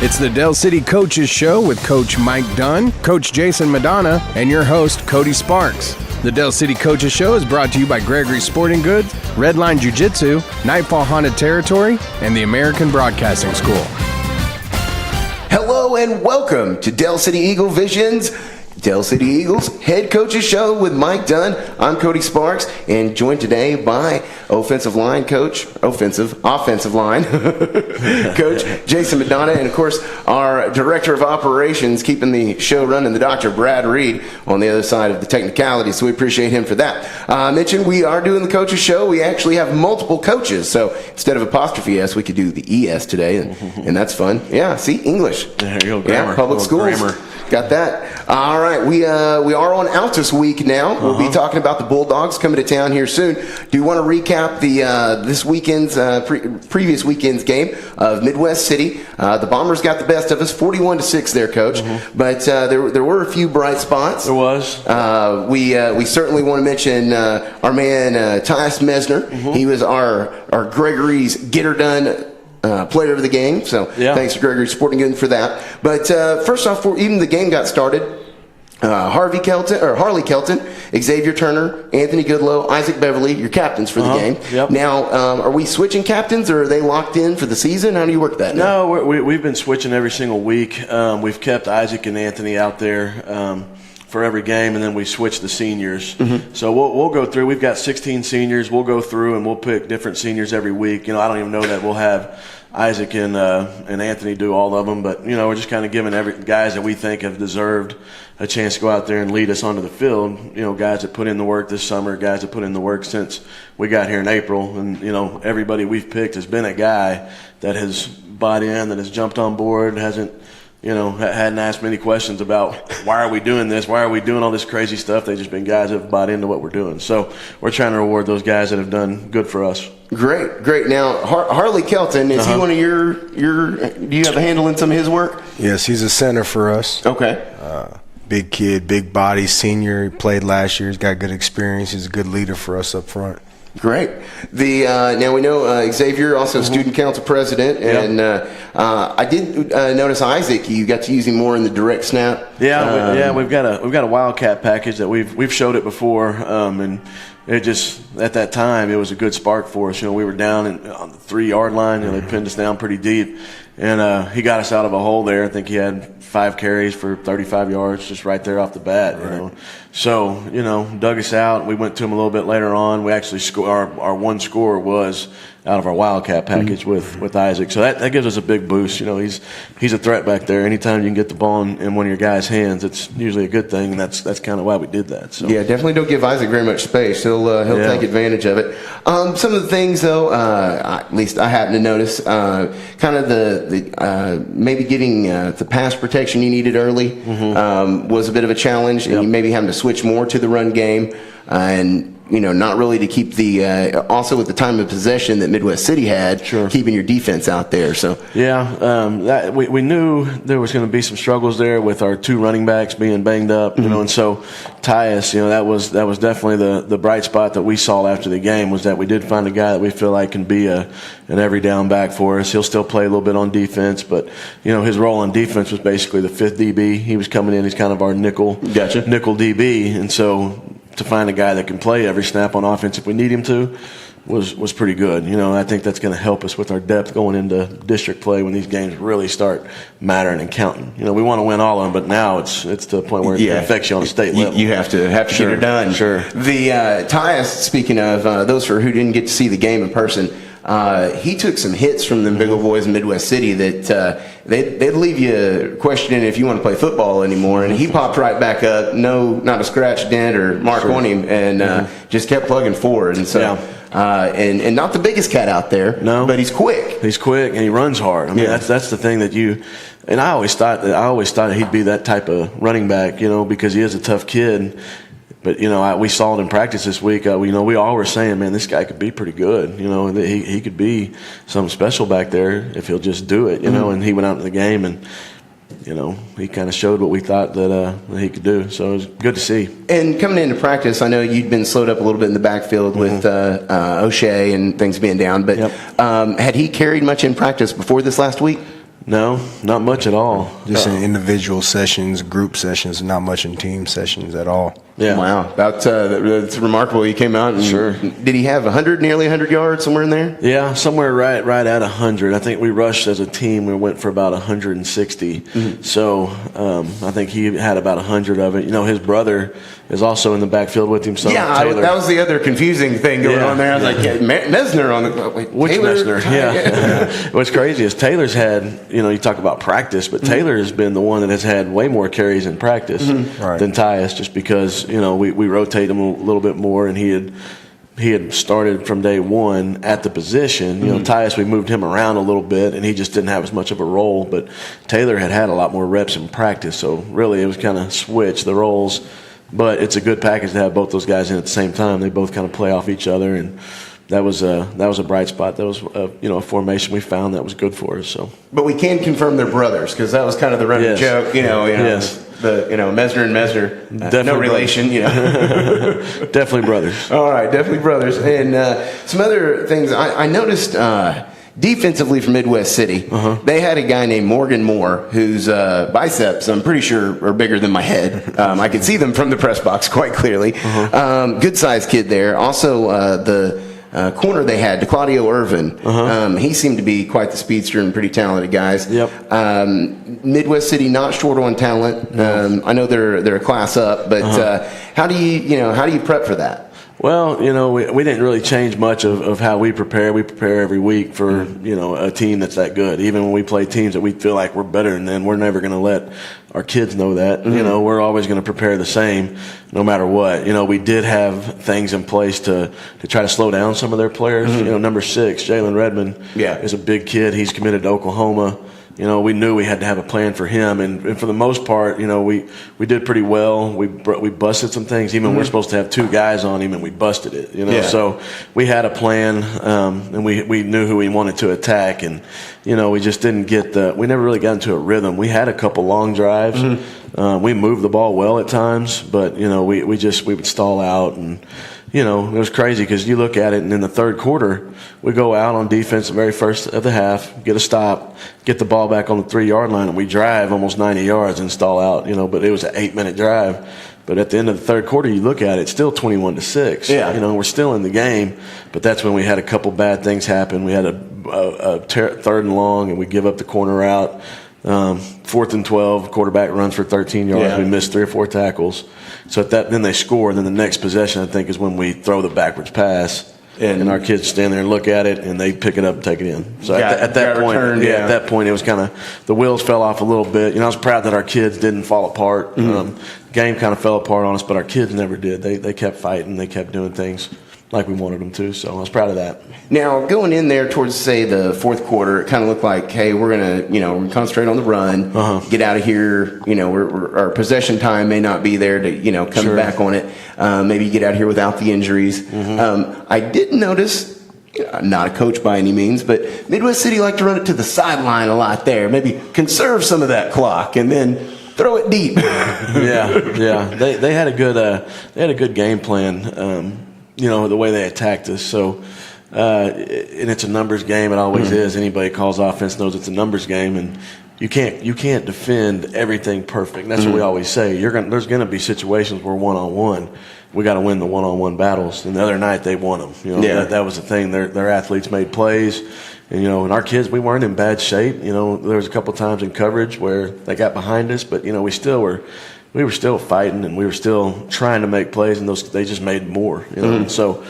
It's the Dell City Coaches Show with Coach Mike Dunn, Coach Jason Madonna, and your host, Cody Sparks. The Dell City Coaches Show is brought to you by Gregory's Sporting Goods, Redline Jiu-Jitsu, Nightfall Haunted Territory, and the American Broadcasting School. Hello and welcome to Dell City Eagle Vision's Dell City Eagles Head Coaches Show with Mike Dunn. I'm Cody Sparks, and joined today by offensive line coach Jason Madonna, and of course our director of operations keeping the show running, the Dr. Brad Reed, on the other side of the technicality, so we appreciate him for that. I mentioned we are doing the coaches show. We actually have multiple coaches, so instead of apostrophe S, we could do the ES today, and that's fun. Yeah, see, English. There you go, grammar. Yeah, public schools. Grammar. Got that. All right, we are on Altus week now. We'll be talking about the Bulldogs coming to town here soon. Do you want to recap this weekend's previous weekend's game of Midwest City? The Bombers got the best of us, 41-6 there, Coach. But there were a few bright spots. There was. We certainly want to mention our man Tyus Mesner. He was our Gregory's Get Her Done player of the game, so thanks to Gregory Sporting Goods for that. But first off, before even the game got started, Harley Kelton, Xavier Turner, Anthony Goodlow, Isaac Beverly, your captains for the game. Yep. Now, are we switching captains, or are they locked in for the season? How do you work that now? No, we've been switching every single week. We've kept Isaac and Anthony out there for every game, and then we switch the seniors. So we'll go through. We've got 16 seniors. We'll go through and we'll pick different seniors every week. I don't even know that we'll have Isaac and Anthony do all of them, but we're just kind of giving every guys that we think have deserved a chance to go out there and lead us onto the field. Guys that put in the work this summer, guys that put in the work since we got here in April, and everybody we've picked has been a guy that has bought in, that has jumped on board, hasn't hadn't asked many questions about why are we doing this, why are we doing all this crazy stuff. They've just been guys that have bought into what we're doing. So we're trying to reward those guys that have done good for us. Great. Now, Harley Kelton, is he one of your? Do you have a handle in some of his work? Yes, he's a center for us. Okay. Big kid, big body, senior. He played last year. He's got good experience. He's a good leader for us up front. Great. Now we know Xavier, also student council president, and I did notice Isaac. You got to use him more in the direct snap. We've got a Wildcat package that we've showed it before, and it just at that time it was a good spark for us. We were down on the 3-yard line. They pinned us down pretty deep, and he got us out of a hole there. I think he had 5 carries for 35 yards just right there off the bat. Right. So dug us out. We went to him a little bit later on. We actually our one score was out of our Wildcat package with Isaac. So that gives us a big boost. He's a threat back there. Anytime you can get the ball in one of your guys' hands, it's usually a good thing, and that's kind of why we did that. So yeah, definitely don't give Isaac very much space. He'll take advantage of it. Some of the things though, at least I happen to notice, kind of the maybe getting the pass protection you needed early was a bit of a challenge, and you maybe having to switch more to the run game, and not really to keep the also with the time of possession that Midwest City had, keeping your defense out there. So that we knew there was going to be some struggles there with our 2 running backs being banged up, and so Tyus, that was definitely the bright spot that we saw after the game, was that we did find a guy that we feel like can be an every down back for us. He'll still play a little bit on defense, but his role on defense was basically the 5th DB. He was coming in, he's kind of our nickel DB, and so to find a guy that can play every snap on offense if we need him to was pretty good. I think that's going to help us with our depth going into district play when these games really start mattering and counting. We want to win all of them, but now it's to the point where it affects you on a state level. You have to get it done. Sure. The Tyus, speaking of those who didn't get to see the game in person, he took some hits from the big old boys in Midwest City that they'd leave you questioning if you want to play football anymore. And he popped right back up, not a scratch, dent, or mark on him, and just kept plugging forward. And so, and not the biggest cat out there, but he's quick. He's quick and he runs hard. I mean, that's the thing that you. And I always thought he'd be that type of running back, because he is a tough kid. But, we saw it in practice this week. We all were saying, man, this guy could be pretty good. He could be something special back there if he'll just do it, And he went out in the game and, he kind of showed what we thought that he could do. So it was good to see. And coming into practice, I know you'd been slowed up a little bit in the backfield with O'Shea and things being down. But had he carried much in practice before this last week? No, not much at all. Just in individual sessions, group sessions, not much in team sessions at all. Yeah. Wow. That's remarkable. He came out and Sure. Did he have nearly 100 yards somewhere in there? Yeah, somewhere right at 100. I think we rushed as a team. We went for about 160. So I think he had about 100 of it. His brother is also in the backfield with him. So Taylor. That was the other confusing thing going on there. I was like, Mesner on the wait, Which Taylor? Mesner? Yeah. What's crazy is Taylor's had, you talk about practice, but Taylor has been the one that has had way more carries in practice than Tyus, just because, we rotate him a little bit more, and he had started from day one at the position. Tyus, we moved him around a little bit, and he just didn't have as much of a role, but Taylor had a lot more reps in practice, so really it was kind of switch the roles. But it's a good package to have both those guys in at the same time. They both kind of play off each other, and that was a bright spot. That was a formation we found that was good for us. So, but we can confirm they're brothers, because that was kind of the running joke. Yes. Mesner and Mesner, no relation. Definitely brothers. All right, definitely brothers. And some other things I noticed. Defensively for Midwest City, they had a guy named Morgan Moore whose biceps, I'm pretty sure, are bigger than my head. I could see them from the press box quite clearly. Good-sized kid there. Also, the corner they had, Claudio Irvin, he seemed to be quite the speedster and pretty talented guys. Yep. Midwest City not short on talent. I know they're a class up, but how do you prep for that? Well, we didn't really change much of how we prepare. We prepare every week for, a team that's that good. Even when we play teams that we feel like we're better than them, we're never going to let our kids know that. We're always going to prepare the same no matter what. We did have things in place to try to slow down some of their players. Number 6, Jalen Redmond, is a big kid. He's committed to Oklahoma. We knew we had to have a plan for him, and for the most part, we did pretty well. We busted some things. Even we're supposed to have 2 guys on him, and we busted it. So we had a plan, and we knew who we wanted to attack, and we just didn't we never really got into a rhythm. We had a couple long drives. We moved the ball well at times, but we would stall out, and it was crazy because you look at it, and in the third quarter, we go out on defense the very first of the half, get a stop, get the ball back on the 3-yard line, and we drive almost 90 yards and stall out, but it was an 8-minute drive. But at the end of the third quarter, you look at it, it's still 21-6. Yeah. We're still in the game, but that's when we had a couple bad things happen. We had a third and long, and we give up the corner route. 4th and 12, quarterback runs for 13 yards. Yeah. We missed 3 or 4 tackles. So then they score. And then the next possession, I think, is when we throw the backwards pass, and our kids stand there and look at it, and they pick it up and take it in. So at that point, at that point, it was kind of the wheels fell off a little bit. I was proud that our kids didn't fall apart. Game kind of fell apart on us, but our kids never did. They kept fighting. They kept doing things like we wanted them to, so I was proud of that. Now, going in there towards, say, the fourth quarter, it kind of looked like, hey, we're going to concentrate on the run, get out of here. Our possession time may not be there to, come back on it. Maybe get out of here without the injuries. I did notice, I'm not a coach by any means, but Midwest City liked to run it to the sideline a lot there. Maybe conserve some of that clock and then throw it deep. Yeah. They had a good game plan. The way they attacked us. So, and it's a numbers game. It always is. Anybody calls offense knows it's a numbers game, and you can't defend everything perfect. That's what we always say. There's going to be situations where one-on-one, we got to win the one-on-one battles. And the other night they won them. That was the thing. Their athletes made plays. And, and our kids, we weren't in bad shape. There was a couple times in coverage where they got behind us, but, we were still fighting, and we were still trying to make plays, and they just made more. And so,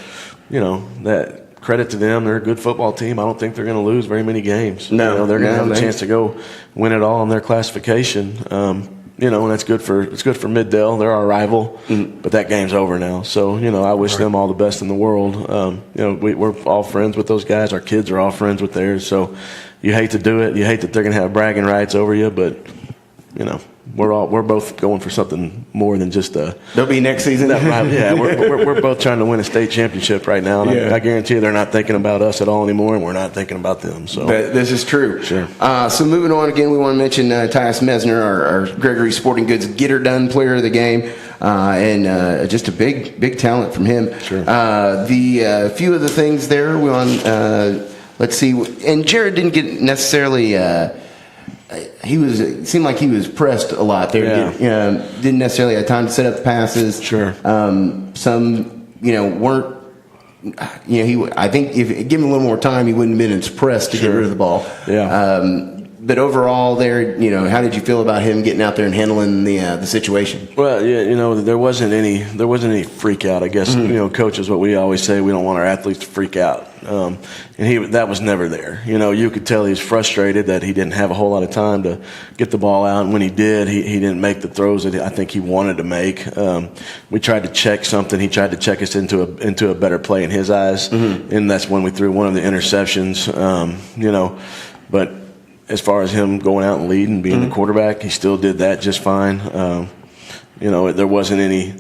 that credit to them. They're a good football team. I don't think they're going to lose very many games. No, they're going to have a chance to go win it all in their classification. And it's good for Middale. They're our rival, but that game's over now. So I wish them all the best in the world. We're all friends with those guys. Our kids are all friends with theirs. So you hate to do it. You hate that they're going to have bragging rights over you, but we're both going for something more than just they'll be next season. We're both trying to win a state championship right now, and I guarantee you they're not thinking about us at all anymore, and we're not thinking about them. So this is true. Sure. So moving on again, we want to mention Tyus Mesner, our Gregory Sporting Goods Dunn player of the game, and just a big talent from him. Sure. The few of the things there we on. Let's see, and Jared didn't get necessarily. it seemed like he was pressed a lot there. Yeah. Didn't necessarily have time to set up the passes. Sure. Some, weren't. I think if given a little more time, he wouldn't have been as pressed to get rid of the ball. Yeah. But overall, there, how did you feel about him getting out there and handling the situation? Well, yeah, there wasn't any freak out. I guess coaches, what we always say, we don't want our athletes to freak out, and that was never there. You could tell he was frustrated that he didn't have a whole lot of time to get the ball out, and when he did, he didn't make the throws that I think he wanted to make. We tried to check something. He tried to check us into a better play in his eyes, and that's when we threw one of the interceptions. But as far as him going out and leading, being the quarterback, he still did that just fine. There wasn't any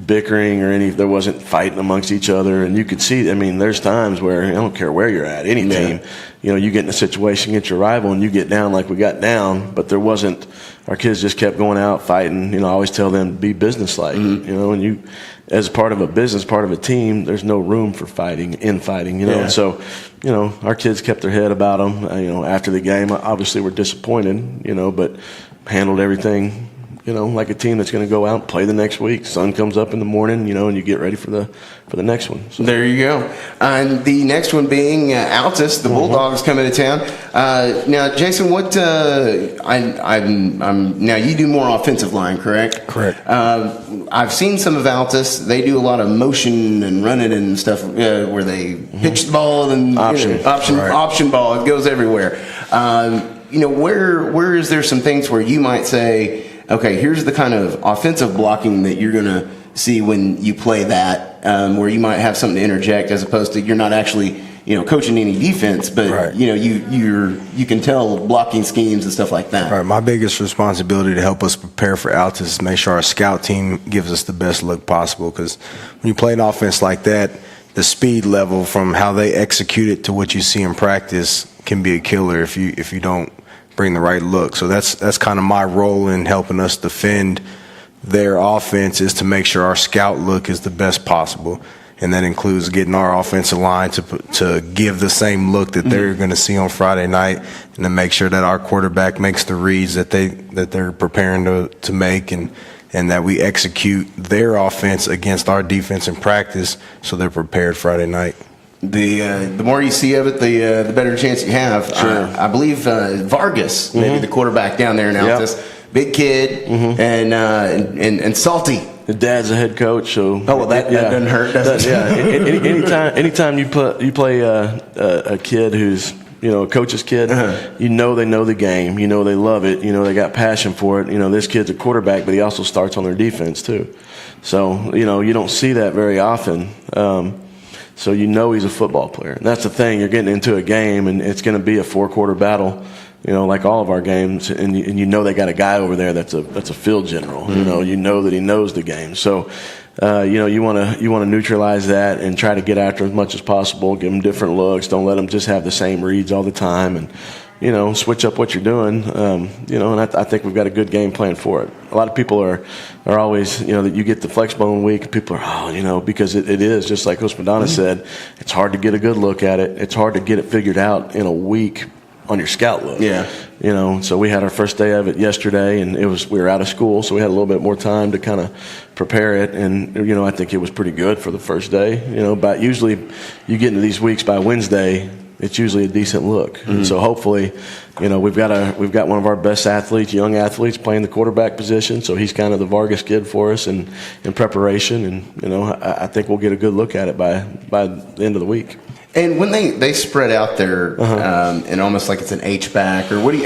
bickering there wasn't fighting amongst each other. And you could see, there's times where, I don't care where you're at, any team, you get in a situation against your rival and you get down like we got down, but there wasn't, our kids just kept going out fighting. I always tell them to be businesslike, and you, as part of a business, part of a team, there's no room for infighting, And so, our kids kept their head about them. After the game, obviously we're disappointed, but handled everything, like a team that's going to go out and play the next week. Sun comes up in the morning, and you get ready for the next one. So. There you go. And the next one being Altus, the Bulldogs coming to town. Now, Jason, what? Now you do more offensive line, correct? Correct. I've seen some of Altus. They do a lot of motion and running and stuff where they pitch the ball and option ball. It goes everywhere. Where is there some things where you might say, okay, here's the kind of offensive blocking that you're going to see when you play that, where you might have something to interject as opposed to you're not actually, coaching any defense, but right. you can tell blocking schemes and stuff like that. Right. My biggest responsibility to help us prepare for Altus is make sure our scout team gives us the best look possible. Because when you play an offense like that, the speed level from how they execute it to what you see in practice can be a killer if you don't bring the right look. So that's kind of my role in helping us defend their offense, is to make sure our scout look is the best possible. And that includes getting our offensive line to give the same look that they're going to see on Friday night, and to make sure that our quarterback makes the reads that they're preparing to make, and that we execute their offense against our defense in practice so they're prepared Friday night. The more you see of it, the better chance you have. Sure. I believe Vargas, maybe the quarterback down there in Altus, big kid and salty. His dad's a head coach, so that doesn't hurt, does it? Anytime you play a kid who's a coach's kid, they know the game, they love it, they got passion for it. This kid's a quarterback, but he also starts on their defense too. So you don't see that very often. So he's a football player. And that's the thing. You're getting into a game, and it's going to be a 4-quarter battle, like all of our games. And they got a guy over there that's a field general. That he knows the game. So, you want to neutralize that and try to get after as much as possible. Give them different looks. Don't let them just have the same reads all the time. And switch up what you're doing. And I think we've got a good game plan for it. A lot of people are always, that you get the flex bone week, people are, because it is, just like Coach Madonna said, it's hard to get a good look at it. It's hard to get it figured out in a week on your scout look. Yeah. So we had our first day of it yesterday, and we were out of school, so we had a little bit more time to kind of prepare it. And, I think it was pretty good for the first day, but usually you get into these weeks by Wednesday, it's usually a decent look. And so hopefully, we've got one of our best athletes, young athletes, playing the quarterback position. So he's kind of the Vargas kid for us in preparation. And, I think we'll get a good look at it by the end of the week. And when they spread out there, and almost like it's an H-back, or what do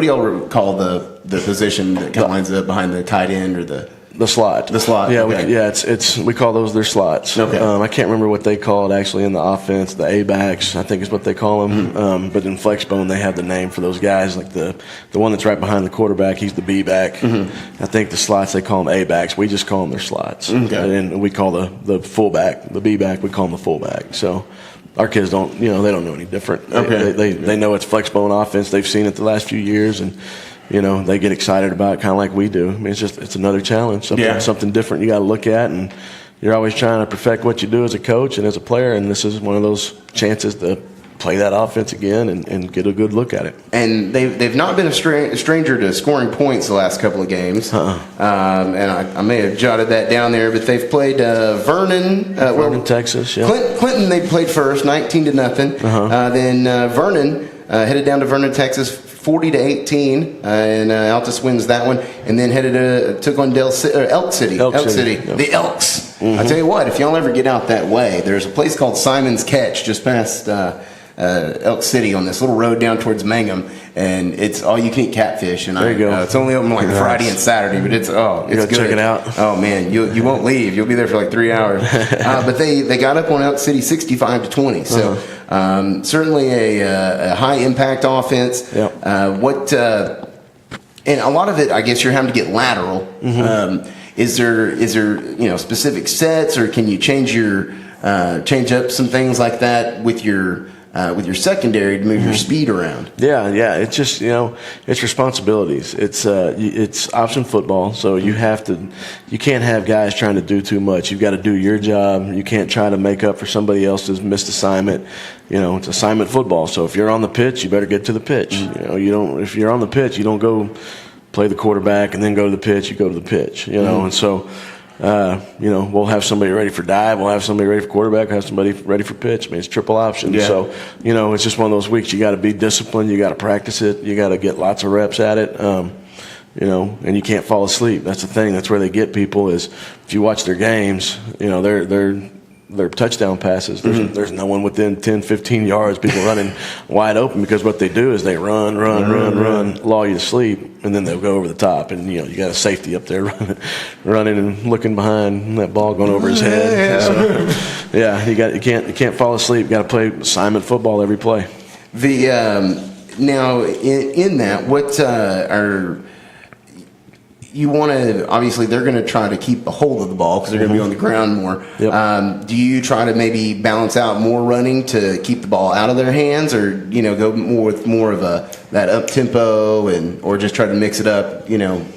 y'all call the position that kind of lines up behind the tight end or the slot? The slot. Yeah, okay. we call those their slots. Okay. I can't remember what they call it actually in the offense. The A-backs, I think is what they call them. But in Flexbone, they have the name for those guys. Like the one that's right behind the quarterback, he's the B-back. I think the slots, they call them A-backs. We just call them their slots. Okay. And we call the fullback, the B-back, we call them the fullback. So our kids don't, they don't know any different. Okay. They know it's Flexbone offense. They've seen it the last few years, and they get excited about it kind of like we do. I mean, it's another challenge, something different you got to look at, and you're always trying to perfect what you do as a coach and as a player, and this is one of those chances to play that offense again and get a good look at it. And they've not been a stranger to scoring points the last couple of games. And I may have jotted that down there, but they've played Vernon, Texas. Yeah. Clinton. They played first, 19-0. Then Vernon headed down to Vernon, Texas, 40-18, and Altus wins that one, and then took on Elk City. Yep. The Elks. I tell you what, if y'all ever get out that way, there's a place called Simon's Catch just past Elk City on this little road down towards Mangham, and it's all you can eat catfish. And there you go. It's only open like Friday and Saturday, but it's good. Check it out. Oh man, you won't leave. You'll be there for like 3 hours. But they got up on Elk City 65-20. So certainly a high impact offense. Yep. And a lot of it, I guess, you're having to get lateral. Is there specific sets, or can you change up some things like that with your secondary to move your speed around? Yeah. It's just it's responsibilities. It's option football, so you can't have guys trying to do too much. You've got to do your job. You can't try to make up for somebody else's missed assignment. It's assignment football. So if you're on the pitch, you better get to the pitch. If you're on the pitch, you don't go play the quarterback and then go to the pitch. You go to the pitch. And so. We'll have somebody ready for dive. We'll have somebody ready for quarterback. We'll have somebody ready for pitch. I mean, it's triple option. Yeah. So, it's just one of those weeks. You got to be disciplined. You got to practice it. You got to get lots of reps at it. And you can't fall asleep. That's the thing. That's where they get people is if you watch their games, they're touchdown passes. There's no one within 10, 15 yards. People running wide open because what they do is they run, lull you to sleep, and then they'll go over the top. And you got a safety up there running and looking behind that ball going over his head. So, you can't fall asleep. You got to play assignment football every play. Now in that, what are you want to, obviously they're going to try to keep a hold of the ball because they're going to be on the ground more. Yep. Do you try to maybe balance out more running to keep the ball out of their hands, or go more of that up tempo or just try to mix it up?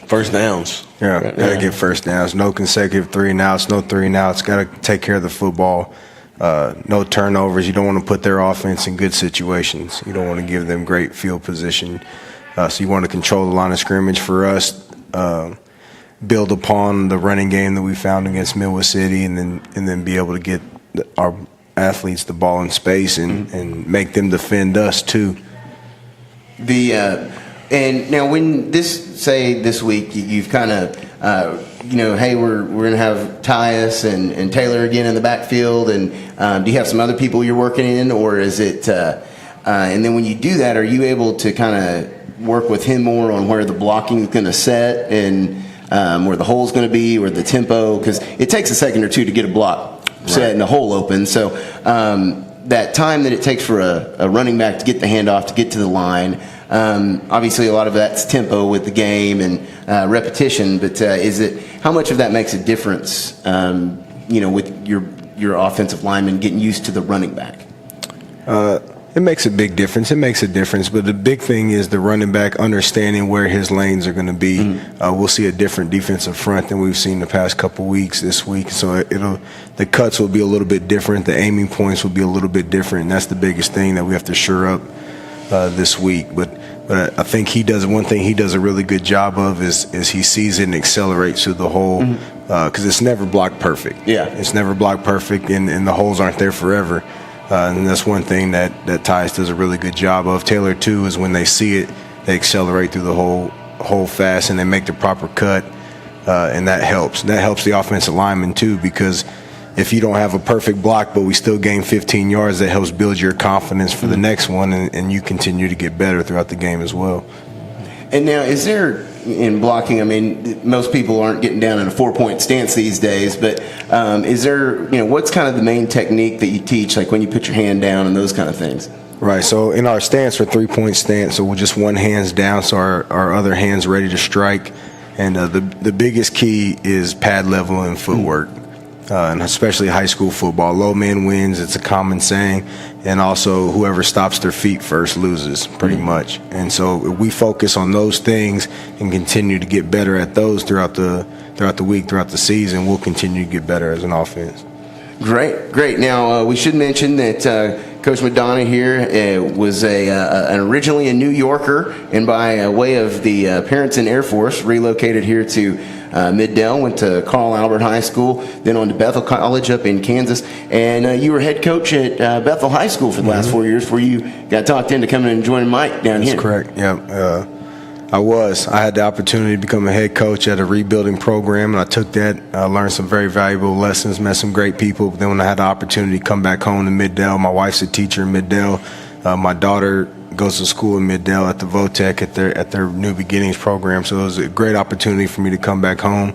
First downs. Yeah, gotta get first downs. No consecutive 3 and outs. No 3 and outs. Got to take care of the football. No turnovers. You don't want to put their offense in good situations. You don't want to give them great field position. So you want to control the line of scrimmage. For us, build upon the running game that we found against Midway City, and then be able to get our athletes the ball in space and make them defend us too. And now when this week you've kind of hey, we're gonna have Tyus and Taylor again in the backfield, and do you have some other people you're working in, or is it? And then when you do that, are you able to kind of work with him more on where the blocking is going to set and where the hole's going to be, or the tempo, because it takes a second or two to get a block set and a hole open. So that time that it takes for a running back to get the handoff, to get to the line, obviously a lot of that's tempo with the game and repetition, but how much of that makes a difference, with your offensive lineman getting used to the running back? It makes a big difference. It makes a difference. But the big thing is the running back understanding where his lanes are going to be. We'll see a different defensive front than we've seen the past couple weeks this week. So the cuts will be a little bit different. The aiming points will be a little bit different. And that's the biggest thing that we have to shore up this week. But I think one thing he does a really good job of is he sees it and accelerates through the hole, because it's never blocked perfect. Yeah. It's never blocked perfect, and the holes aren't there forever. And that's one thing that Tyus does a really good job of. Taylor, too, is when they see it, they accelerate through the hole fast, and they make the proper cut, and that helps. That helps the offensive lineman, too, because if you don't have a perfect block but we still gain 15 yards, that helps build your confidence for the next one, and you continue to get better throughout the game as well. And now, is there, in blocking, I mean, most people aren't getting down in a 4-point stance these days, but is there, what's kind of the main technique that you teach, like when you put your hand down and those kind of things? Right, so in our stance, we're 3-point stance, so we're just one hand's down, so our other hand's ready to strike. And the biggest key is pad level and footwork. And especially high school football. Low man wins, it's a common saying. And also, whoever stops their feet first loses, pretty much. And so if we focus on those things and continue to get better at those throughout the week, throughout the season, we'll continue to get better as an offense. Great. Now, we should mention that Coach Madonna here was originally a New Yorker, and by way of the parents in Air Force, relocated here to Middale, went to Carl Albert High School, then on to Bethel College up in Kansas. And you were head coach at Bethel High School for the last 4 years before you got talked into coming and joining Mike down here. That's correct, yeah. I had the opportunity to become a head coach at a rebuilding program, and I took that. I learned some very valuable lessons, met some great people. Then when I had the opportunity to come back home to Middale, my wife's a teacher in Middale. My daughter goes to school in Middale at the VOTEC at their New Beginnings program. So it was a great opportunity for me to come back home.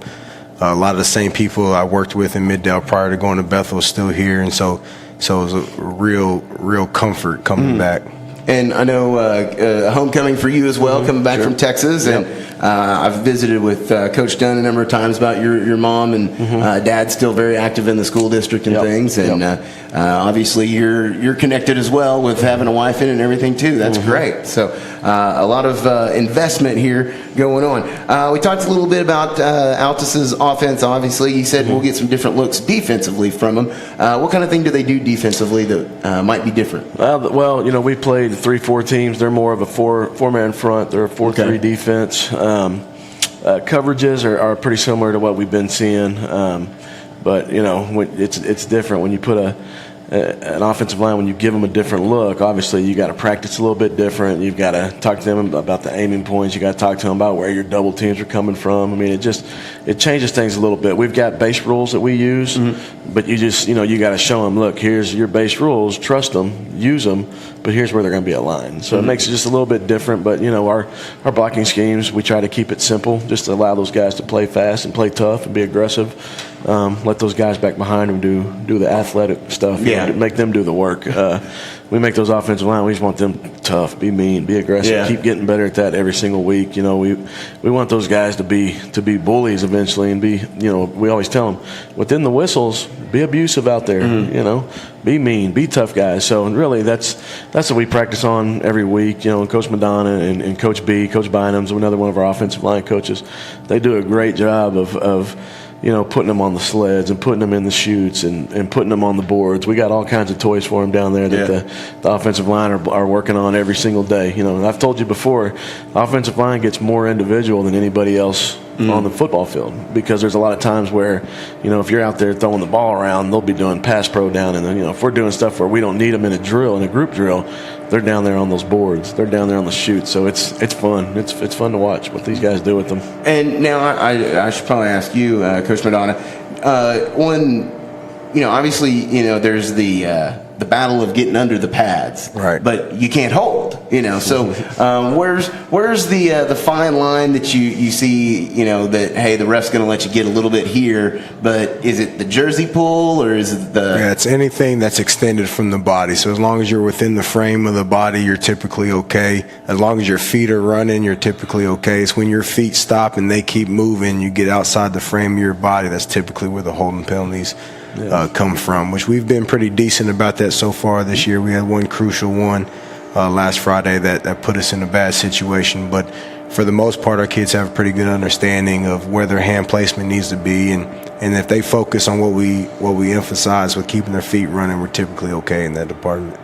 A lot of the same people I worked with in Middale prior to going to Bethel are still here, and so it was a real comfort coming back. And I know homecoming for you as well, coming back from Texas. Yep. And I've visited with Coach Dunn a number of times about your mom and dad still very active in the school district and things. And obviously you're connected as well with having a wife in it and everything too. That's great. So a lot of investment here going on. We talked a little bit about Altus's offense. Obviously, you said we'll get some different looks defensively from them. What kind of thing do they do defensively that might be different? Well, we played 3-4 teams. They're more of a four-man front. They're a 4-3 defense. Coverages are pretty similar to what we've been seeing, but it's different when you put an offensive line. When you give them a different look, obviously you got to practice a little bit different. You've got to talk to them about the aiming points. You got to talk to them about where your double teams are coming from. I mean, it changes things a little bit. We've got base rules that we use, but you got to show them, look, here's your base rules, trust them, use them, but here's where they're going to be aligned. So it makes it just a little bit different. But our blocking schemes, we try to keep it simple, just to allow those guys to play fast and play tough and be aggressive. Let those guys back behind them do the athletic stuff. Make them do the work. We make those offensive line. We just want them tough, be mean, be aggressive, keep getting better at that every single week. We want those guys to be bullies eventually, and be we always tell them within the whistles, be abusive out there. Be mean, be tough guys. So really, that's what we practice on every week. Coach Madonna and Coach B, Coach Bynum's another one of our offensive line coaches. They do a great job of putting them on the sleds and putting them in the chutes and putting them on the boards. We got all kinds of toys for them down there that the offensive line are working on every single day. And I've told you before, offensive line gets more individual than anybody else on the football field, because there's a lot of times where, if you're out there throwing the ball around, they'll be doing pass pro down, and then, if we're doing stuff where we don't need them in a group drill, they're down there on those boards. They're down there on the chutes. So it's fun. It's fun to watch what these guys do with them. And now I should probably ask you, Coach Madonna, obviously, there's the battle of getting under the pads, right? But you can't hold, So where's the fine line that you see, that hey, the ref's going to let you get a little bit here, but is it the jersey pull or is it the? Yeah, it's anything that's extended from the body. So as long as you're within the frame of the body, you're typically okay. As long as your feet are running, you're typically okay. It's when your feet stop and they keep moving, you get outside the frame of your body. That's typically where the holding penalties come from, which we've been pretty decent about that so far this year. We had one crucial one last Friday that put us in a bad situation, but for the most part, our kids have a pretty good understanding of where their hand placement needs to be, and if they focus on what we emphasize with keeping their feet running, we're typically okay in that department.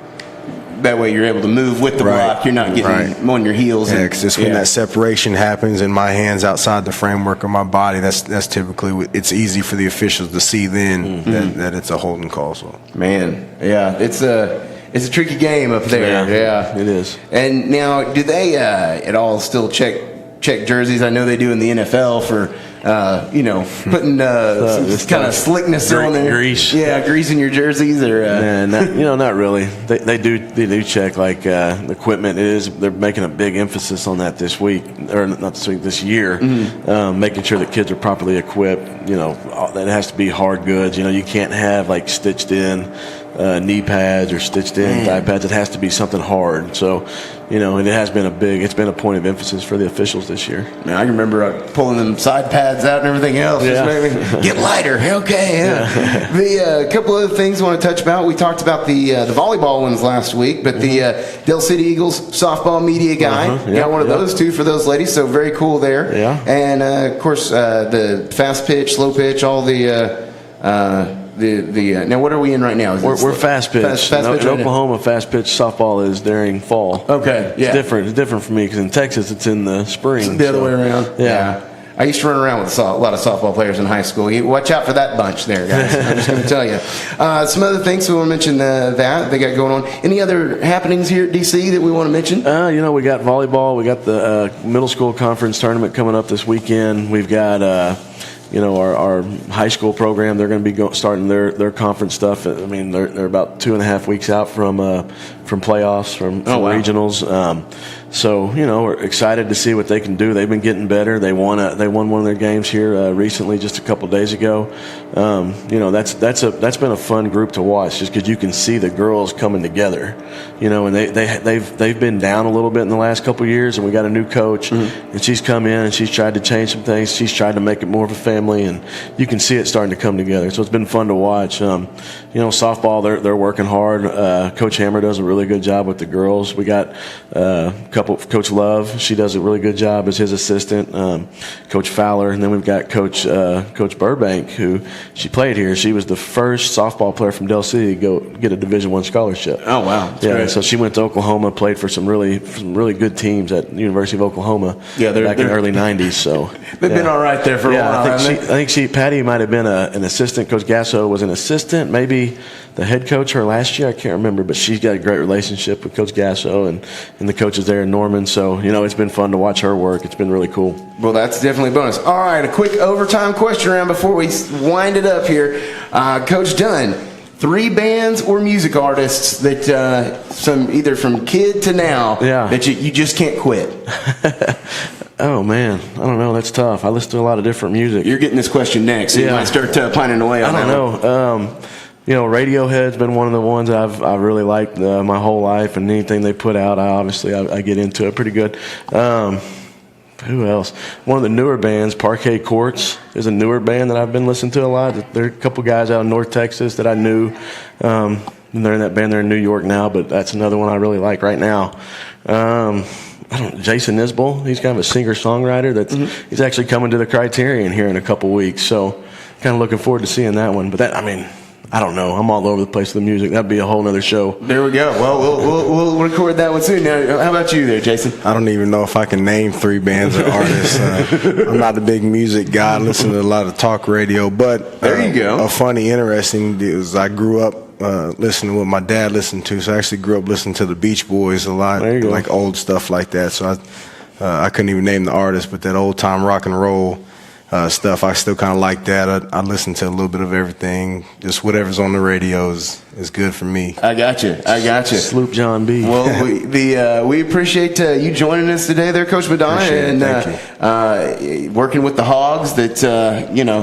That way you're able to move with the block. You're not getting on your heels. Yeah, because it's when that separation happens and my hand's outside the framework of my body, that's typically, it's easy for the officials to see then that it's a holding call. So. Man, it's a tricky game up there. Yeah, it is. And now, do they at all still check jerseys? I know they do in the NFL for putting some kind of slickness on there. Grease. Yeah, grease in your jerseys, or not really. They do check like the equipment. They're making a big emphasis on that this week, or not this week, this year, making sure that kids are properly equipped. That has to be hard goods. You can't have like stitched in knee pads or stitched in thigh pads. It has to be something hard. So, and it's been a point of emphasis for the officials this year. Man, I remember pulling them side pads out and everything else. Yeah. Just maybe get lighter. Okay. Yeah. The couple other things I want to touch about. We talked about the volleyball ones last week, but the Dale City Eagles softball media guy got one of those too for those ladies. So very cool there. Yeah. And of course the fast pitch, slow pitch, all the Now, what are we in right now? We're fast pitch. Fast pitch in right Oklahoma, fast pitch softball is during fall. Okay, yeah. It's different. It's different for me because in Texas it's in the spring. It's the other way around. Yeah. I used to run around with a lot of softball players in high school. Watch out for that bunch there, guys. I'm just going to tell you. Some other things we want to mention that they got going on. Any other happenings here at DC that we want to mention? We got volleyball. We got the middle school conference tournament coming up this weekend. We've got our high school program. They're going to be starting their conference stuff. I mean, they're about 2.5 weeks out from playoffs, from regionals. So we're excited to see what they can do. They've been getting better. They won one of their games here recently, just a couple of days ago. That's been a fun group to watch, just because you can see the girls coming together. And they've been down a little bit in the last couple of years, and we got a new coach, and she's come in and she's tried to change some things. She's tried to make it more of a family, and you can see it starting to come together. So it's been fun to watch. Softball, they're working hard. Coach Hammer does a really good job with the girls. We got Coach Love, she does a really good job as his assistant. Coach Fowler, and then we've got Coach Burbank, who she played here. She was the first softball player from Del City to go get a Division I scholarship. Oh wow! That's great. So she went to Oklahoma, played for some really good teams at the University of Oklahoma. Yeah, back in the early '90s. So they've been all right there for a while. I think Patty might have been an assistant. Coach Gasso was an assistant, maybe the head coach her last year. I can't remember, but she's got a great relationship with Coach Gasso and the coaches there in Norman. So it's been fun to watch her work. It's been really cool. Well, that's definitely a bonus. All right, a quick overtime question round before we wind it up here. Coach Dunn, 3 bands or music artists that either from kid to now that you just can't quit. Oh, man. I don't know. That's tough. I listen to a lot of different music. You're getting this question next. So you might start pining away on that. I don't know. Radiohead's been one of the ones I've really liked my whole life, and anything they put out, I get into it pretty good. Who else? One of the newer bands, Parquet Courts, is a newer band that I've been listening to a lot. There are a couple guys out in North Texas that I knew. And they're in that band. They're in New York now, but that's another one I really like right now. Jason Isbell, he's kind of a singer-songwriter. He's actually coming to the Criterion here in a couple weeks, so kind of looking forward to seeing that one. But I don't know. I'm all over the place with the music. That'd be a whole other show. There we go. Well, we'll record that one soon. Now, how about you there, Jason? I don't even know if I can name 3 bands or artists. I'm not a big music guy. I listen to a lot of talk radio. But there you go. A funny, interesting is I grew up listening to what my dad listened to. So I actually grew up listening to the Beach Boys a lot, like old stuff like that. So I couldn't even name the artist, but that old time rock and roll stuff, I still kind of like that. I listen to a little bit of everything. Just whatever's on the radio is good for me. I got you. Sloop John B. Well, we appreciate you joining us today there, Coach Madonna, and working with the Hogs. That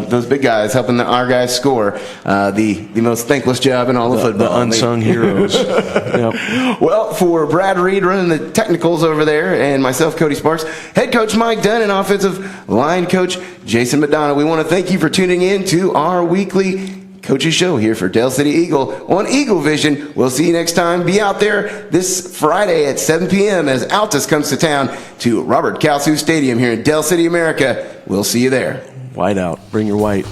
those big guys helping our guys score. The most thankless job in all of football. The unsung heroes. Yep. Well, for Brad Reed running the technicals over there, and myself, Cody Sparks, head coach Mike Dunn, and offensive line coach Jason Madonna, we want to thank you for tuning in to our weekly Coaches Show here for Del City Eagle on Eagle Vision. We'll see you next time. Be out there this Friday at 7 p.m. as Altus comes to town to Robert Kalsu Stadium here in Del City, America. We'll see you there. White out. Bring your white.